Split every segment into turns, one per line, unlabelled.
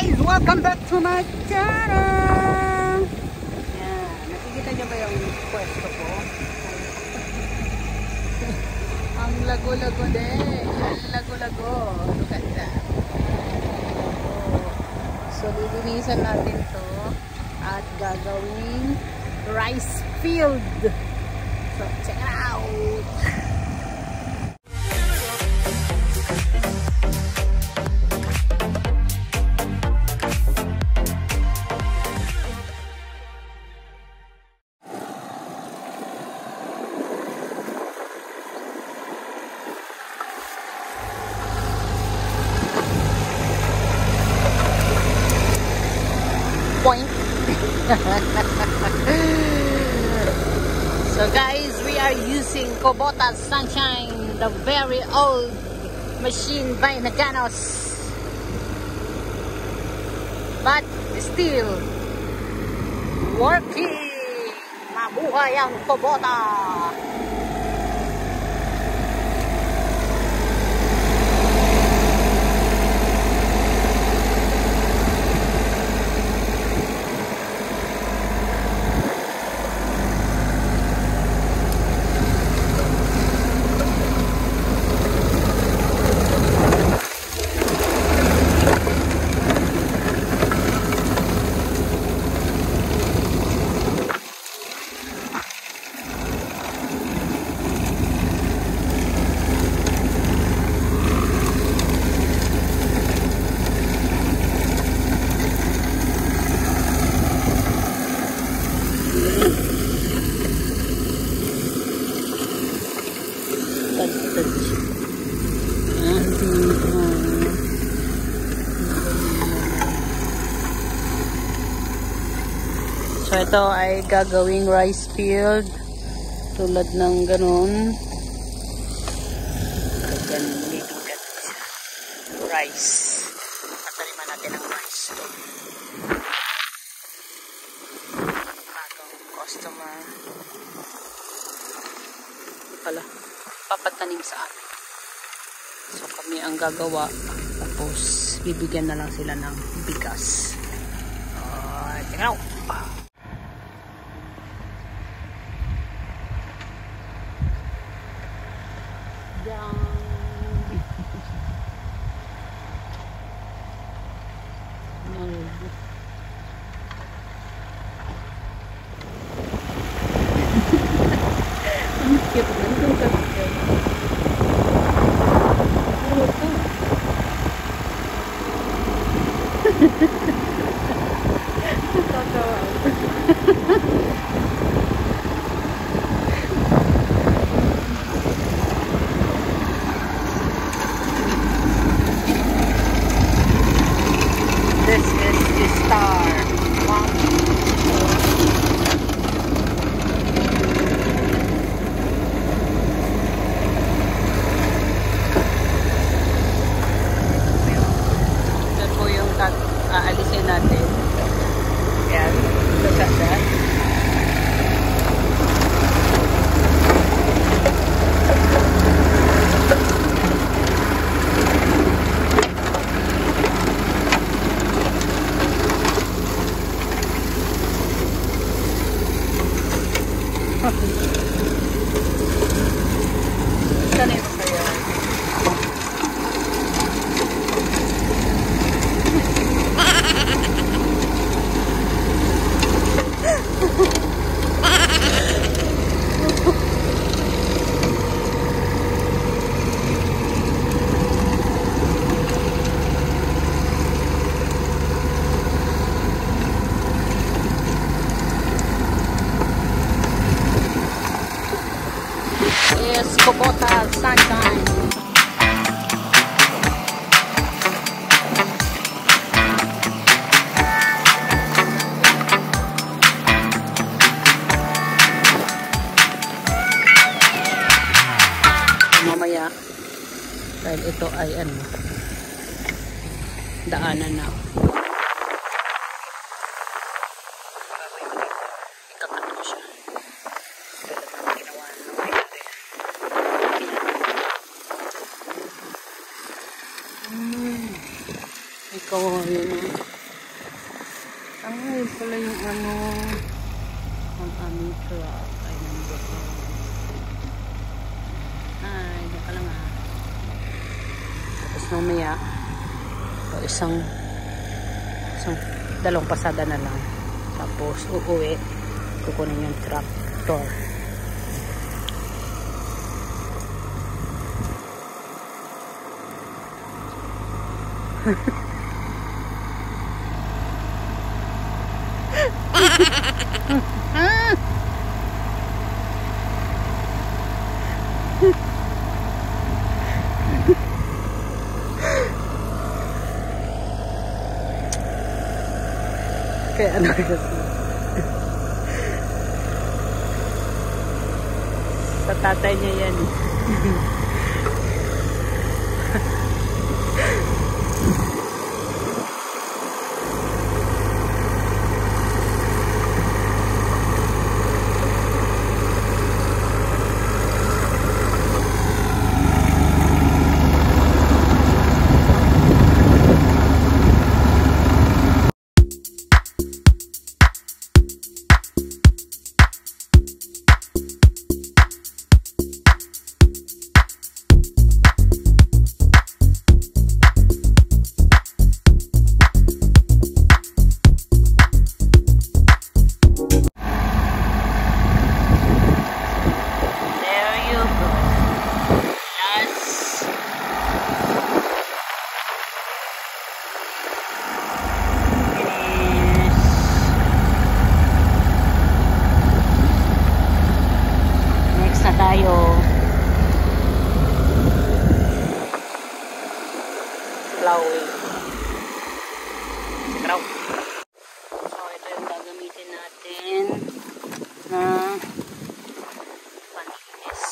guys! Welcome back to my channel! Yan. Nakikita nyo ba yung pwesto ko? Ang lago-lago din. Ang lago-lago. Look at that. So, lilinisan natin to at gagawing rice field. So, check it out! Point. So guys, we are using Kubota Sunshine, the very old machine by Nagano, but still working. Mabuhay ang Kubota. So ito ay gagawing rice field tulad ng ganun. Rice. Tataliman natin ang rice to. Bagong customer. Pala, papatanim sa amin. So kami ang gagawa. Tapos bibigyan na lang sila ng bigas. Check it out. This is the star. Wow. Ito po yung aalisin natin. Yan. Look at that. Kanino kaya? Yes, Kubota Sunshine. Mamaya, dahil ito ay daanan na. Ikakat ko siya. Ikaw yun. Ngayon pala yung ano, ang aming truck ay nandoon. Ay, hindi ka lang ah. Tapos mamaya, isang dalawang pasada na lang. Tapos uuwi, kukunin yung tractor. Kaya ano kasi sa tatay niya yan. Plowing. So, ito yung gagamitin natin na panilis.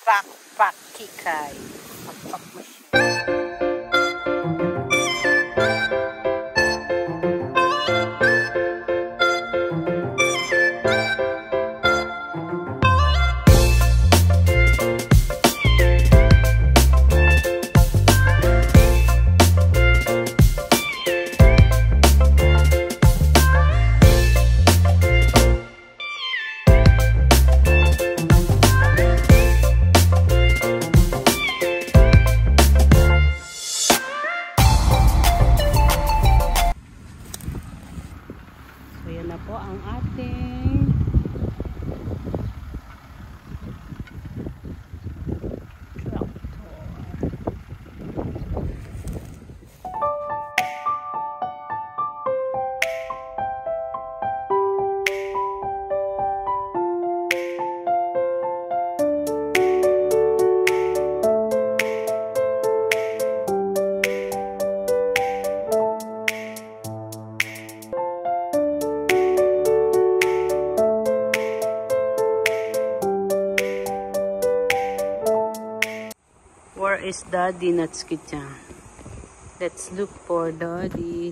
Backpack kikay. Backpack machine. So, yan na po ang ating Where is Daddy Natsuki-chan? Let's look for Daddy.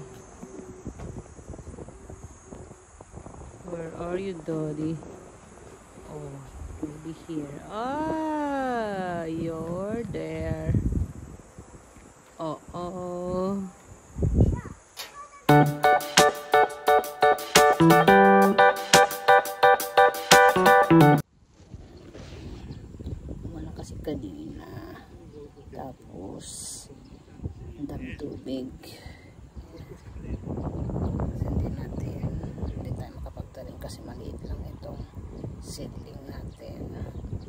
Where are you, Daddy? Oh, maybe here. Ah, you're there. Oh. Wala kasi kanina. Tapos, ang dami tubig. Hindi tayo makapagtanim kasi maliit lang itong seedling natin.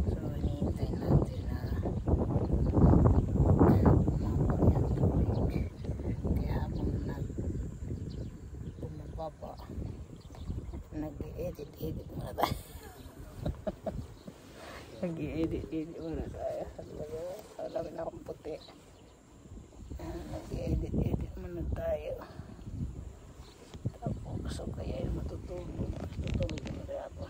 So, hinihintay natin na umabang yung tubig. Kaya habang bumababa, nag-i-edit muna tayo. Nag-i-edit muna tayo. Alam na akong puti. Nag-i-edit muna tayo. Tapos, so kaya yung matutulog. Matutulog na rin ako.